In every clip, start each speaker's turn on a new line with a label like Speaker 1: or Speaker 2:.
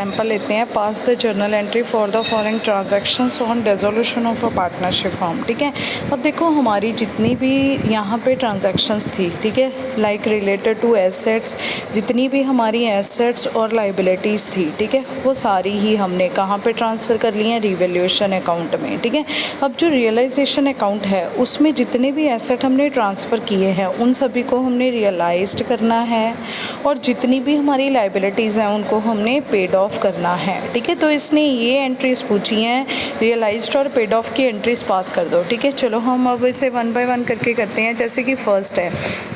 Speaker 1: Example लेते हैं। Pass the journal entry for the following transactions on resolution of a partnership firm. ठीक है, अब देखो हमारी जितनी भी यहाँ पे ट्रांजैक्शंस थी, ठीक है, लाइक रिलेटेड टू एसेट्स, जितनी भी हमारी एसेट्स और लाइबिलिटीज़ थी, ठीक है, वो सारी ही हमने कहाँ पे ट्रांसफ़र कर ली हैं, रिवैल्यूएशन अकाउंट में। ठीक है, अब जो रियलाइजेशन अकाउंट है उसमें जितने भी एसेट हमने ट्रांसफ़र किए हैं उन सभी को हमने रियलाइज्ड करना है, और जितनी भी हमारी लाइबिलिटीज़ हैं उनको हमने पेड ऑफ करना है। ठीक है, तो इसने ये एंट्रीज़ पूछी हैं, रियलाइज्ड और पेड ऑफ की एंट्रीज़ पास कर दो। ठीक है, चलो हम अब इसे वन बाय वन करके करते हैं। जैसे कि फर्स्ट है,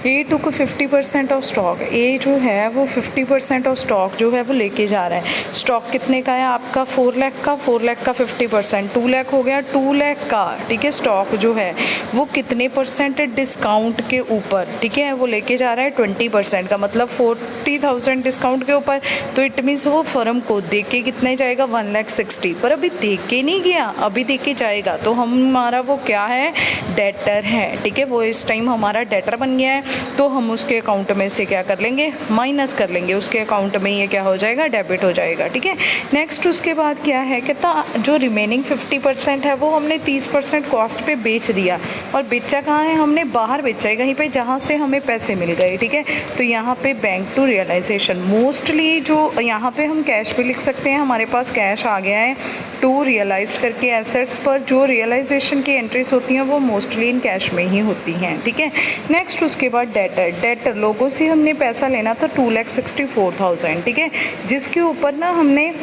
Speaker 1: ए टुक 50% ऑफ स्टॉक। ए जो है वो 50% ऑफ स्टॉक जो है वो लेके जा रहा है। स्टॉक कितने का है आपका? 4 लाख का। 4 लाख का 50% 2 लाख हो गया। 2 लाख का, ठीक है, स्टॉक जो है वो कितने परसेंट डिस्काउंट के ऊपर, ठीक है, वो लेके जा रहा है 20% का, मतलब 40,000 डिस्काउंट के ऊपर। तो इट मीन्स वो फर्म को दे के कितने जाएगा? 1,60,000। पर अभी दे के नहीं गया, अभी दे के जाएगा। तो हमारा वो क्या है? डेटर है। ठीक है, वो इस टाइम हमारा डेटर बन गया है, तो हम उसके अकाउंट में से क्या कर लेंगे? माइनस कर लेंगे। उसके अकाउंट में ये क्या हो जाएगा? डेबिट हो जाएगा। ठीक है, नेक्स्ट उसके बाद क्या है, कहता जो रिमेनिंग 50% है वो हमने 30% कॉस्ट पे बेच दिया। और बेचा कहाँ है? हमने बाहर बेचा है कहीं पे जहाँ से हमें पैसे मिल गए। ठीक है, तो यहाँ पे बैंक टू रियलाइजेशन, मोस्टली जो यहाँ पे हम कैश भी लिख सकते हैं, हमारे पास कैश आ गया है टू रियलाइज्ड करके एसेट्स पर। जो रियलाइजेशन की एंट्रीज होती हैं वो मोस्टली इन कैश में ही होती हैं। ठीक है, नेक्स्ट उसके बाद डेटर। डेटर लोगों से हमने पैसा लेना था 2,64,000। ठीक है, जिसके ऊपर ना हमने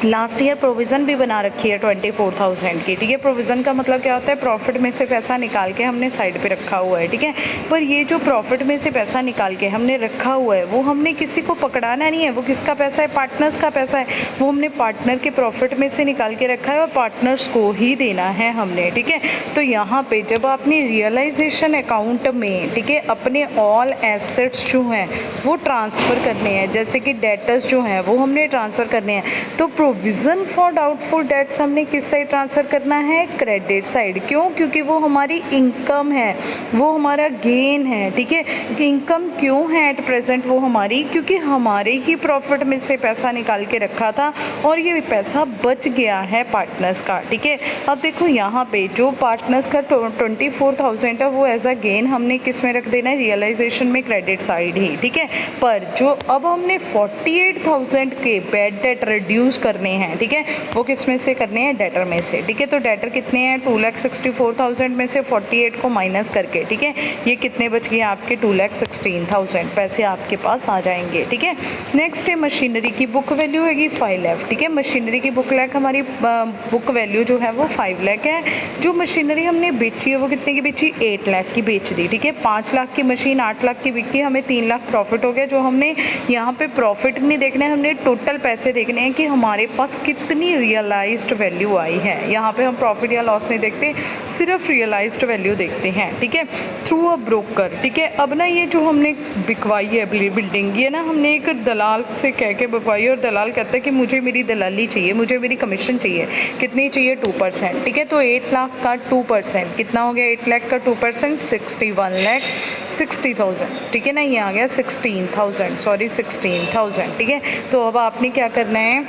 Speaker 1: लास्ट ईयर प्रोविज़न भी बना रखी है 24,000 की। ठीक है, प्रोविज़न का मतलब क्या होता है? प्रॉफिट में से पैसा निकाल के हमने साइड पे रखा हुआ है। ठीक है, पर ये जो प्रॉफिट में से पैसा निकाल के हमने रखा हुआ है वो हमने किसी को पकड़ाना नहीं है। वो किसका पैसा है? पार्टनर्स का पैसा है। वो हमने पार्टनर के प्रॉफिट में से निकाल के रखा है और पार्टनर्स को ही देना है हमने। ठीक है, तो यहाँ पर जब आपने रियलाइजेशन अकाउंट में, ठीक है, अपने ऑल एसेट्स जो हैं वो ट्रांसफ़र करने हैं, जैसे कि डेटर्स जो हैं वो हमने ट्रांसफ़र करने हैं, तो प्रोविज़न फॉर डाउटफुल डेट्स हमने किस साइड ट्रांसफ़र करना है? Credit side. क्यों? क्योंकि वो हमारी इनकम है, वो हमारा गेन है। ठीक है, इनकम क्यों है एट प्रेजेंट वो हमारी? क्योंकि हमारे ही प्रॉफिट में से पैसा निकाल के रखा था और ये पैसा बच गया है पार्टनर्स का। ठीक है, अब देखो यहाँ पे जो पार्टनर्स का 24,000 है वो एज अ गेन हमने किस में रख देना है? रियलाइजेशन में, क्रेडिट साइड ही। ठीक है, पर जो अब हमने 48,000 के बैड डेट रिड्यूस करने हैं, ठीक है, वो किस में से करने हैं? डेटर में से। ठीक है, तो डेटर कितने हैं? 2,64,000 में से 48 को माइनस करके, ठीक है, ये कितने बच गए आपके? 2,16,000 पैसे आपके पास आ जाएंगे। ठीक है, नेक्स्ट है मशीनरी की बुक वैल्यू हैगी 5 लाख। ठीक है, मशीनरी की बुक लाख हमारी बुक वैल्यू जो है वो 5 लाख है। जो मशीनरी हमने बेची है वो कितने की बेची? 8 लाख की बेच दी। ठीक है, 5 लाख की मशीन 8 लाख की बिकी, हमें 3 लाख प्रॉफिट हो गया। जो हमने यहाँ पे प्रॉफिट नहीं देखना है, हमने टोटल पैसे देखने हैं कि हमारे पास कितनी रियलाइज्ड वैल्यू आई है। यहाँ पे हम प्रॉफिट या लॉस नहीं देखते, सिर्फ रियलाइज्ड वैल्यू देखते हैं। ठीक है, थ्रू अ ब्रोकर। ठीक है, अब ना ये जो हमने बिकवाई है बिल्डिंग, ये ना हमने एक दलाल से कह के बिकवाई, और दलाल कहता है कि मुझे मेरी दलाली चाहिए, मुझे मेरी कमीशन चाहिए। कितनी चाहिए? 2%। ठीक है, तो 8 लाख का 2% कितना हो गया? 8 लाख का 2% 61,60,000। ठीक है ना, ये आ गया 16,000, सॉरी 16,000। ठीक है, तो अब आपने क्या करना है?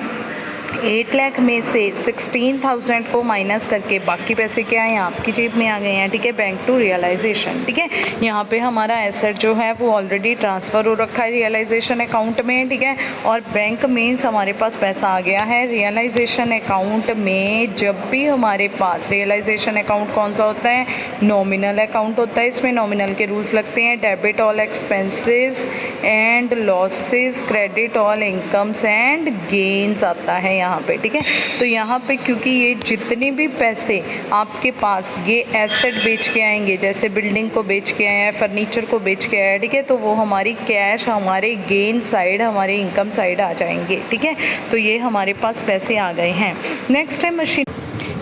Speaker 1: 8 लाख में से 16,000 को माइनस करके बाकी पैसे क्या हैं? आपकी जेब में आ गए हैं। ठीक है, बैंक टू रियलाइजेशन। ठीक है, यहाँ पे हमारा एसेट जो है वो ऑलरेडी ट्रांसफ़र हो रखा है रियलाइजेशन अकाउंट में। ठीक है, और बैंक मीन्स हमारे पास पैसा आ गया है रियलाइजेशन अकाउंट में। जब भी हमारे पास रियलाइजेशन अकाउंट कौन सा होता है? नॉमिनल अकाउंट होता है। इसमें नॉमिनल के रूल्स लगते हैं, debit all expenses and losses, credit all incomes and gains आता है यहाँ पे। ठीक है, तो यहाँ पे क्योंकि ये जितने भी पैसे आपके पास ये एसेट बेच के आएंगे, जैसे बिल्डिंग को बेच के आए हैं, फर्नीचर को बेच के आए हैं, ठीक है, तो वो हमारी कैश हमारे गेन साइड, हमारे इनकम साइड आ जाएंगे। ठीक है, तो ये हमारे पास पैसे आ गए हैं। नेक्स्ट है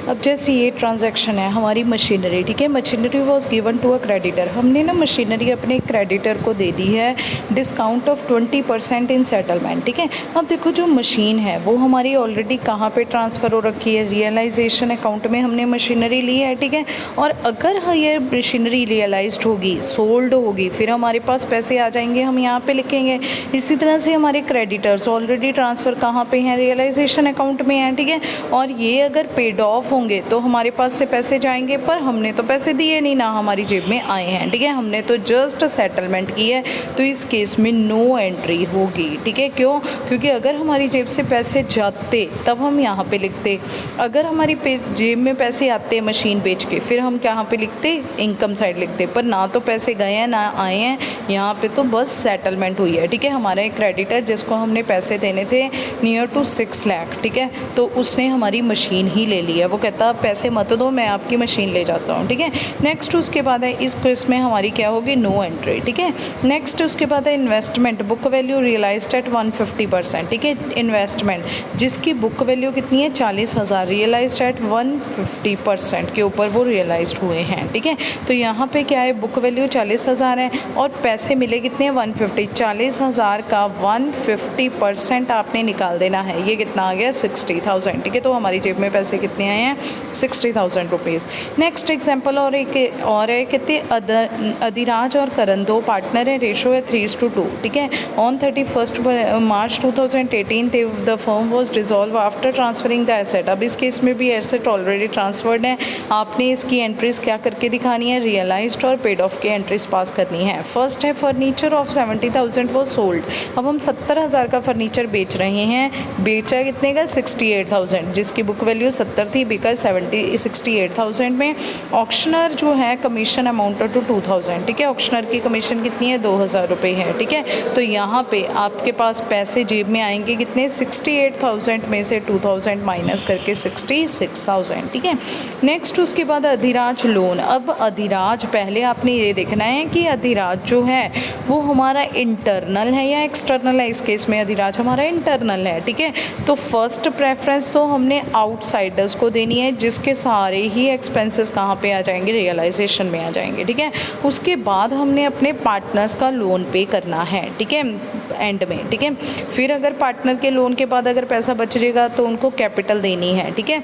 Speaker 1: अब जैसे ये ट्रांजैक्शन है हमारी मशीनरी, ठीक है, machinery was given to a creditor, हमने ना मशीनरी अपने क्रेडिटर को दे दी है डिस्काउंट ऑफ 20% इन सेटलमेंट, ठीक है। अब देखो जो मशीन है वो हमारी ऑलरेडी कहाँ पे ट्रांसफ़र हो रखी है, रियलाइजेशन अकाउंट में हमने मशीनरी ली है, ठीक है। और अगर ये मशीनरी रियलाइज्ड होगी, सोल्ड होगी, फिर हमारे पास पैसे आ जाएंगे, हम यहाँ पे लिखेंगे। इसी तरह से हमारे क्रेडिटर्स ऑलरेडी ट्रांसफ़र कहाँ पे हैं, रियलाइजेशन अकाउंट में हैं, ठीक है। और ये अगर पेड ऑफ होंगे तो हमारे पास से पैसे जाएंगे, पर हमने तो पैसे दिए नहीं, ना हमारी जेब में आए हैं, ठीक है, हमने तो जस्ट सेटलमेंट की है, तो इस केस में नो एंट्री होगी, ठीक है। क्यों? क्योंकि अगर हमारी जेब से पैसे जाते तब हम यहाँ पे लिखते, अगर हमारी जेब में पैसे आते मशीन बेच के, फिर हम कहाँ पे लिखते, इनकम साइड लिखते, पर ना तो पैसे गए हैं ना आए हैं, यहाँ पे तो बस सेटलमेंट हुई है, ठीक है। हमारा एक क्रेडिटर जिसको हमने पैसे देने थे नियर टू 6 लाख, ठीक है, तो उसने हमारी मशीन ही ले ली है, वो कहता पैसे मत दो मैं आपकी मशीन ले जाता हूँ, ठीक है। नेक्स्ट उसके बाद है इस केस में हमारी क्या होगी, नो एंट्री, ठीक है। नेक्स्ट उसके बाद है investment, book value realised at 150%, ठीक है। इन्वेस्टमेंट जिसकी बुक वैल्यू कितनी है 40,000, रियलाइज्ड एट 150% के ऊपर वो रियलाइज्ड हुए हैं, ठीक है। तो यहाँ पे क्या है, बुक वैल्यू 40,000 है और पैसे मिले कितने हैं 150, 40,000 का 150% आपने निकाल देना है, ये कितना आ गया 60,000, ठीक है। तो हमारी जेब में पैसे कितने आए हैं 60,000 रुपीज़। नेक्स्ट एग्जांपल और है कितने अधिराज और करण दो पार्टनर है, रेशो है 3:2, ठीक है। On 31 March 2018 the firm was dissolve after transferring the asset. अब इस केस में भी एसेट ऑलरेडी ट्रांसफर्ड है, आपने इसकी एंट्रीज क्या करके दिखानी है, रियलाइज्ड और पेड ऑफ की एंट्रीज पास करनी है। फर्स्ट है फर्नीचर ऑफ 70,000 वॉज सोल्ड, अब हम 70,000 का फर्नीचर बेच रहे हैं, बेचा कितने का 68,000, जिसकी बुक वैल्यू 70 थी, बिका 68,000 में। ऑक्शनर जो है कमीशन अमाउंट टू 2,000, ठीक है, ऑक्शनर की कमीशन कितनी है 2,000 रुपये है, ठीक है। तो यहाँ पे आपके पास पैसे जेब में आएंगे कितने 68,000 में से 2,000 माइनस करके 66,000, ठीक है। नेक्स्ट उसके बाद अधिराज लोन, अब अधिराज पहले आपने ये देखना है कि अधिराज जो है वो हमारा इंटरनल है या एक्सटर्नल है, इस केस में अधिराज हमारा इंटरनल है, ठीक है। तो फर्स्ट प्रेफरेंस तो हमने आउटसाइडर्स को देनी है, जिसके सारे ही एक्सपेंसेस कहाँ पे आ जाएंगे, रियलाइजेशन में आ जाएंगे, ठीक है। उसके बाद हमने अपने पार्टनर्स का लोन पे करना है, ठीक है, एंड में, ठीक है। फिर अगर पार्टनर के लोन के बाद अगर पैसा बच जाएगा तो उनको कैपिटल देनी है, ठीक है।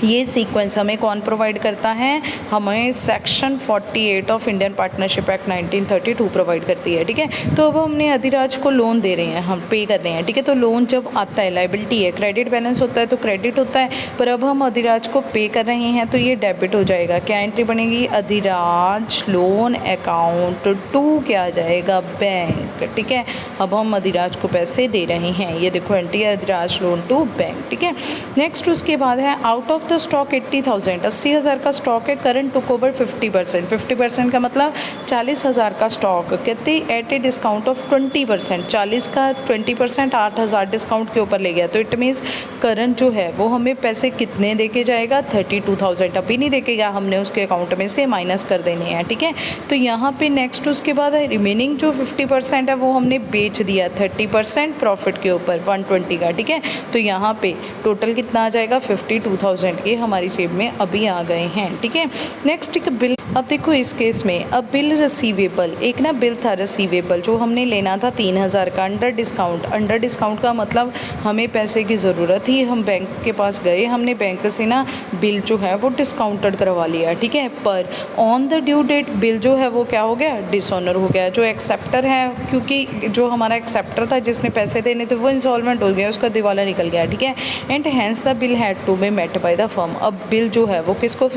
Speaker 1: ये सीक्वेंस हमें कौन प्रोवाइड करता है, हमें section 48 of Indian partnership act 1932 provide करती है, ठीक है। तो अब हमने अधिराज को लोन दे रहे हैं, हम पे कर रहे हैं, ठीक है। तो लोन जब आता है लायबिलिटी है, क्रेडिट बैलेंस होता है तो क्रेडिट होता है, पर अब हम अधिराज को पे कर रहे हैं तो ये डेबिट हो जाएगा। क्या एंट्री बनेगी, अधिराज लोन अकाउंट टू क्या आ जाएगा, बैंक, ठीक है। अब हम अधिराज को पैसे दे रहे हैं, ये देखो entry Adhiraj loan to bank, ठीक है। नेक्स्ट उसके बाद है आउट ऑफ द स्टॉक 80,000, 80,000 का स्टॉक है, करंट टुक ओवर 50%, 50% का मतलब 40,000 का स्टॉक, कहते एट ए डिस्काउंट ऑफ 20%, 40 का 20% 8,000 डिस्काउंट के ऊपर ले गया, तो इट मीन्स करंट जो है वो हमें पैसे कितने दे के जाएगा 32,000, अभी नहीं देखेगा, हमने उसके अकाउंट में से माइनस कर देने हैं, ठीक है। तो यहाँ पे नेक्स्ट उसके बाद है रिमेनिंग जो 50% है वो हमने बेच दिया 30% प्रॉफिट के ऊपर 120 का, ठीक है। तो यहाँ पे टोटल कितना आ जाएगा 52,000 ये हमारी जेब में अभी आ गए हैं, ठीक है। नेक्स्ट एक बिल, अब देखो इस केस में अब बिल रिसीवेबल, एक ना बिल था रिसीवेबल जो हमने लेना था 3,000 का अंडर डिस्काउंट, अंडर डिस्काउंट का मतलब हमें पैसे की ज़रूरत थी, हम बैंक के पास गए, हमने बैंक से ना बिल जो है वो डिस्काउंटेड करवा लिया, ठीक है। पर on the due date bill जो है वो क्या हो गया, डिसऑनर हो गया। जो एक्सेप्टर है, क्योंकि जो हमारा एक्सेप्टर था जिसने पैसे देने थे वो इंसॉल्वेंट हो गया, उसका दिवाला निकल गया, ठीक है। And hence the bill had to be met by the firm, अब बिल जो है वो किसको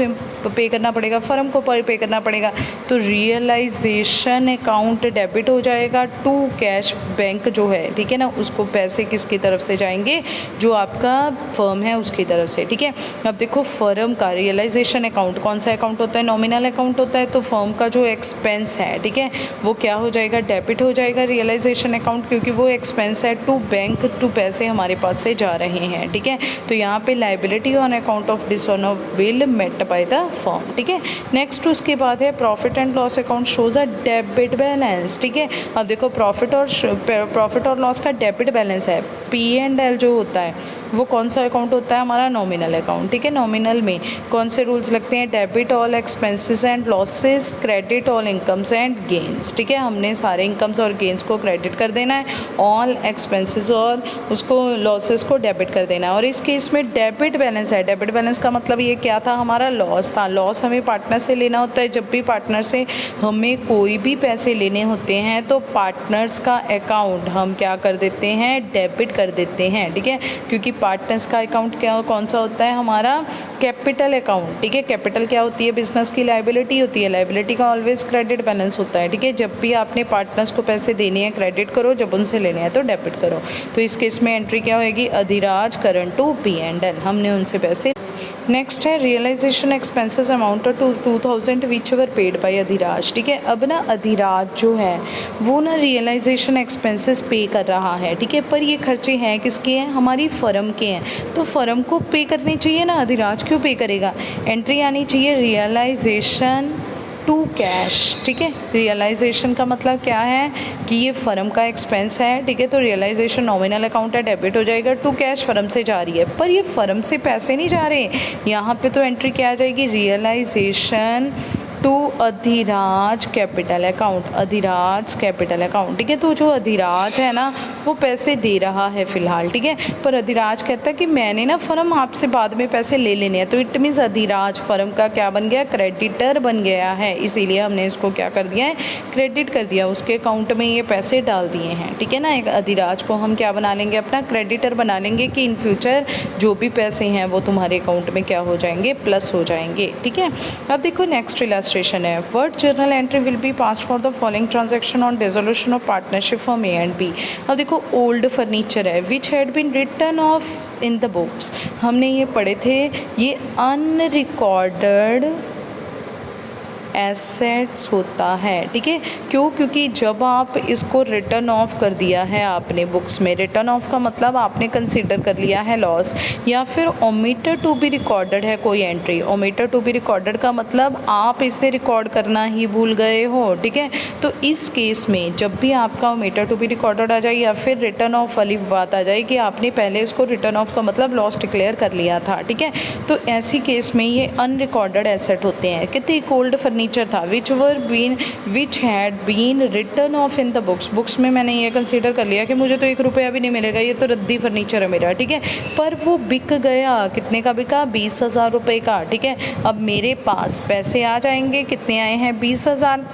Speaker 1: पे करना पड़ेगा, फर्म को पे करना पड़ेगा। तो रियलाइजेशन अकाउंट डेबिट हो जाएगा टू कैश बैंक जो है, ठीक है ना, उसको पैसे किसकी तरफ से जाएंगे, जो आपका फर्म है उसकी तरफ से, ठीक है। अब देखो फर्म का रियलाइजेशन अकाउंट कौन सा अकाउंट होता है, नॉमिनल अकाउंट होता है, तो फर्म का जो एक्सपेंस है, ठीक है, वो क्या हो जाएगा, डेबिट हो जाएगा रियलाइजेशन अकाउंट, क्योंकि वो एक्सपेंस है टू बैंक, टू पैसे हमारे पास से जा रहे हैं, ठीक है। तो यहाँ पे liability on account of dishonour bill met by the firm, ठीक है। नेक्स्ट उसके बाद है profit and loss account shows a debit balance, ठीक है। अब देखो प्रॉफिट और लॉस का डेबिट बैलेंस है, P&L जो होता है वो कौन सा अकाउंट होता है हमारा, नॉमिनल अकाउंट, ठीक है। नॉमिनल में कौन से रूल्स लगते हैं, debit all expenses and losses, credit all incomes and gains, ठीक है। हमने सारे इनकम्स और गेन्स को क्रेडिट कर देना है, ऑल एक्सपेंसेस और उसको लॉसेस को डेबिट कर देना है। और इस केस में डेबिट बैलेंस है, डेबिट बैलेंस का मतलब ये क्या था, हमारा लॉस था। लॉस हमें पार्टनर से लेना होता है। जब भी पार्टनर से हमें कोई भी पैसे लेने होते हैं तो पार्टनर्स का अकाउंट हम क्या कर देते हैं, डेबिट कर देते हैं, ठीक है। क्योंकि पार्टनर्स का अकाउंट क्या कौन सा होता है हमारा, कैपिटल अकाउंट, ठीक है। कैपिटल क्या होती है, बिजनेस की लायबिलिटी होती है। लायबिलिटी का ऑलवेज क्रेडिट बैलेंस होता है, ठीक है। जब भी आपने पार्टनर्स को पैसे देने हैं क्रेडिट करो, जब उनसे लेने हैं तो डेबिट करो। तो इस केस में एंट्री क्या होगी, अधिराज करंट टू P&L, हमने उनसे पैसे। नेक्स्ट है realisation expenses amount to 2000 which were paid by Adhiraj, ठीक है। अब ना अधिराज जो है वो ना रियलाइजेशन एक्सपेंसेस पे कर रहा है, ठीक है। पर ये खर्चे हैं किसके हैं, हमारी फर्म के हैं, तो फर्म को पे करने चाहिए ना, अधिराज क्यों पे करेगा। एंट्री आनी चाहिए रियलाइजेशन टू कैश, ठीक है। रियलाइजेशन का मतलब क्या है कि ये फर्म का एक्सपेंस है, ठीक है। तो रियलाइजेशन नॉमिनल अकाउंट है, डेबिट हो जाएगा, टू कैश फर्म से जा रही है, पर ये फर्म से पैसे नहीं जा रहे। यहाँ पे तो एंट्री क्या आ जाएगी, realisation to Adhiraj capital account, Adhiraj capital account, ठीक है। तो जो अधिराज है ना वो पैसे दे रहा है फ़िलहाल, ठीक है। पर अधिराज कहता है कि मैंने ना फर्म आपसे बाद में पैसे ले लेने हैं, तो इट मीन्स अधिराज फर्म का क्या बन गया, क्रेडिटर बन गया है। इसीलिए हमने इसको क्या कर दिया है, क्रेडिट कर दिया, उसके अकाउंट में ये पैसे डाल दिए हैं, ठीक है ना। एक अधिराज को हम क्या बना लेंगे, अपना क्रेडिटर बना लेंगे कि इन फ्यूचर जो भी पैसे हैं वो तुम्हारे अकाउंट में क्या हो जाएंगे, प्लस हो जाएंगे, ठीक है। अब देखो नेक्स्ट है, what journal entry will be passed for the following transaction on dissolution of partnership form A and B। अब देखो ओल्ड फर्नीचर है which had been written off in the books, हमने ये पढ़े थे, ये अनरिकॉर्डेड एसेट्स होता है, ठीक है। क्यों, क्योंकि जब आप इसको रिटर्न ऑफ कर दिया है आपने बुक्स में, रिटर्न ऑफ का मतलब आपने कंसीडर कर लिया है लॉस, या फिर ओमिटेड टू बी रिकॉर्डेड है कोई entry. Omitted to be recorded का मतलब आप इसे रिकॉर्ड करना ही भूल गए हो, ठीक है। तो इस केस में जब भी आपका ओमिटेड टू बी रिकॉर्डेड आ जाए या फिर रिटर्न ऑफ वाली बात आ जाए कि आपने पहले इसको रिटर्न ऑफ का मतलब लॉस डिक्लेयर कर लिया था, ठीक है। तो ऐसी केस में ये अनरिकॉर्डेड एसेट होते हैं। कितने एक ओल्ड फर्नीचर था which had been written off in the books में मैंने ये कंसीडर कर लिया कि मुझे तो 1 रुपया भी नहीं मिलेगा, ये तो रद्दी फर्नीचर है मेरा, ठीक है। पर वो बिक गया, कितने का बिका, 20,000 रुपये का, ठीक है। अब मेरे पास पैसे आ जाएंगे, कितने आए हैं, 20,000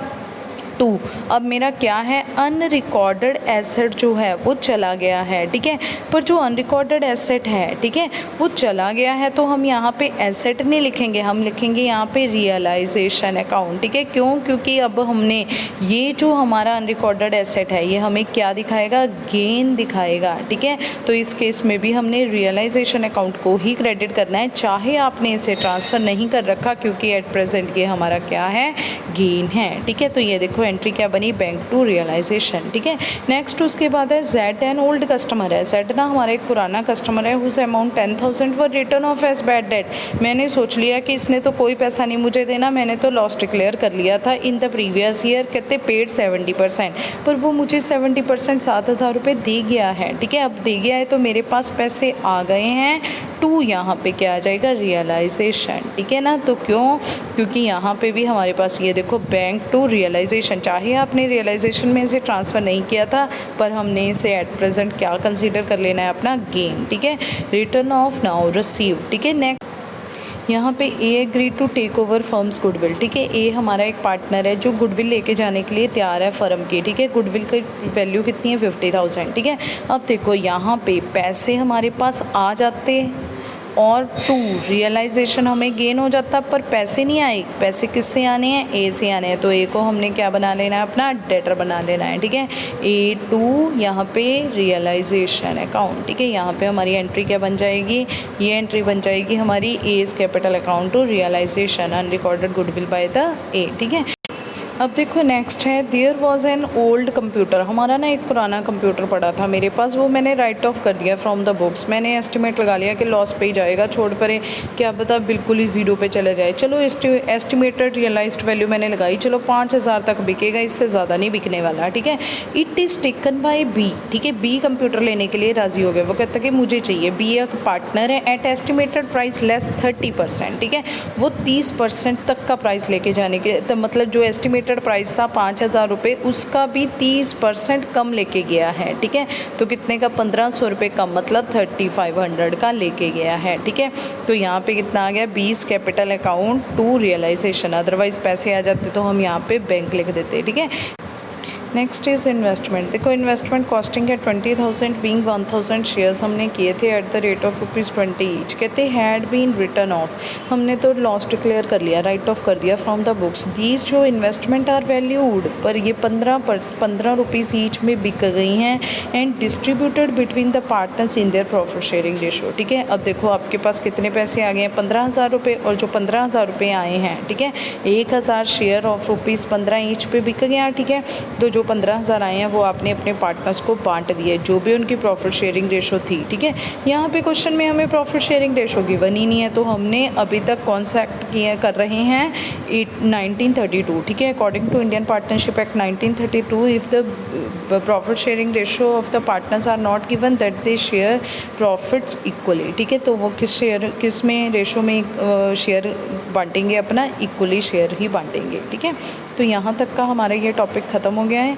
Speaker 1: टू। अब मेरा क्या है, अनरिकॉर्डेड एसेट जो है वो चला गया है, ठीक है। पर जो अनरिकॉर्डेड एसेट है, ठीक है, वो चला गया है, तो हम यहाँ पे एसेट नहीं लिखेंगे, हम लिखेंगे यहाँ पे रियलाइजेशन अकाउंट, ठीक है। क्यों, क्योंकि अब हमने ये जो हमारा अनरिकॉर्डेड एसेट है ये हमें क्या दिखाएगा, गेन दिखाएगा, ठीक है। तो इस केस में भी हमने रियलाइजेशन अकाउंट को ही क्रेडिट करना है, चाहे आपने इसे ट्रांसफ़र नहीं कर रखा, क्योंकि एट प्रेजेंट ये हमारा क्या है, गेन है, ठीक है। तो ये देखो एंट्री क्या बनी, बैंक टू रियलाइजेशन, ठीक है। नेक्स्ट उसके बाद है जेड, एन ओल्ड कस्टमर है। जेड ना हमारा एक पुराना कस्टमर है, whose amount 10,000 were written off as bad debt. मैंने सोच लिया कि इसने तो कोई पैसा नहीं मुझे देना, मैंने तो लॉस डिक्लेयर कर लिया था इन द प्रीवियस ईयर, कहते पेड 70%, पर वो मुझे 70% 7,000 रुपये दे गया है, ठीक है। अब दे गया है तो मेरे पास पैसे आ गए हैं, टू यहाँ पे क्या आ जाएगा, रियलाइजेशन, ठीक है ना। तो क्यों, क्योंकि यहाँ पे भी हमारे पास ये देखो बैंक टू रियलाइजेशन, चाहे आपने रियलाइजेशन में इसे ट्रांसफ़र नहीं किया था, पर हमने इसे एट प्रेजेंट क्या कंसीडर कर लेना है, अपना गेन, ठीक है। रिटर्न ऑफ नाउ रिसीव, ठीक है। नेक्स्ट यहाँ पे A agree to take over firm's goodwill, ठीक है। ए हमारा एक पार्टनर है जो गुडविल लेके जाने के लिए तैयार है फर्म की, ठीक है। गुडविल की वैल्यू कितनी है, 50,000, ठीक है। अब देखो यहाँ पे पैसे हमारे पास आ जाते और टू रियलाइजेशन हमें गेन हो जाता, पर पैसे नहीं आए, पैसे किससे आने हैं, ए से आने हैं। तो ए को हमने क्या बना लेना है, अपना डेटर बना लेना है, ठीक है। ए टू यहाँ पे रियलाइजेशन अकाउंट, ठीक है। यहाँ पे हमारी एंट्री क्या बन जाएगी, ये एंट्री बन जाएगी हमारी A's capital account to realisation unrecorded goodwill by the A, ठीक है। अब देखो नेक्स्ट है, there was an old computer. हमारा ना एक पुराना कंप्यूटर पड़ा था मेरे पास, वो मैंने राइट ऑफ कर दिया फ्रॉम द बुक्स। मैंने एस्टिमेट लगा लिया कि लॉस पे ही जाएगा, छोड़ परे, क्या पता बिल्कुल ही ज़ीरो पे चले जाए। चलो एस्टिमेटेड रियलाइज्ड वैल्यू मैंने लगाई, चलो 5000 तक बिकेगा, इससे ज़्यादा नहीं बिकने वाला, ठीक है। It is taken by B, ठीक है, बी कंप्यूटर लेने के लिए राज़ी हो गए। वो कहता है कि मुझे चाहिए, बी एक पार्टनर है, एट एस्टिमेटेड प्राइस लेस 30%, ठीक है। वो 30% तक का प्राइस लेके जाने के, तो मतलब जो एस्टिमेटेड प्राइस था 5000 रुपये, उसका भी 30% कम लेके गया है, ठीक है। तो कितने का, 1500 रुपये कम, मतलब 3500 का लेके गया है, ठीक है। तो यहाँ पे कितना आ गया, 20 capital account to realisation. Otherwise पैसे आ जाते तो हम यहाँ पे बैंक लिख देते, ठीक है। Next is investment. देखो इन्वेस्टमेंट कॉस्टिंग है 20,000 बीइंग 1000 शेयर्स हमने किए थे at the rate of ₹20 each. कहते हैड बीन रिटर्न ऑफ, हमने तो लॉस डिक्लेयर कर लिया, राइट ऑफ कर दिया फ्रॉम द बुक्स। दीज जो इन्वेस्टमेंट आर वैल्यूड, पर ये 15 रुपीज़ ईच में बिक गई हैं and distributed between the partners in their profit sharing ratio, ठीक है। अब देखो आपके पास कितने पैसे आ गए हैं, 15,000 रुपये, और जो 15,000 रुपये आए हैं, ठीक है, 1000 शेयर ऑफ ₹15 ईच पे बिक गया, ठीक है। तो जो 15,000 आए हैं वो आपने अपने पार्टनर्स को बांट दिए, जो भी उनकी प्रॉफिट शेयरिंग रेशो थी, ठीक है। यहाँ पे क्वेश्चन में हमें प्रॉफिट शेयरिंग रेशो गिवन ही नहीं है, तो हमने अभी तक कौन सा एक्ट किया कर रहे हैं, 1932, ठीक है। According to Indian partnership act 1932, if the profit sharing ratio of the partners are not given that they share profits equally, ठीक है। तो वो किस में रेशो में शेयर बांटेंगे, अपना इक्वली शेयर ही बांटेंगे, ठीक है। तो यहाँ तक का हमारा ये टॉपिक ख़त्म हो गया है।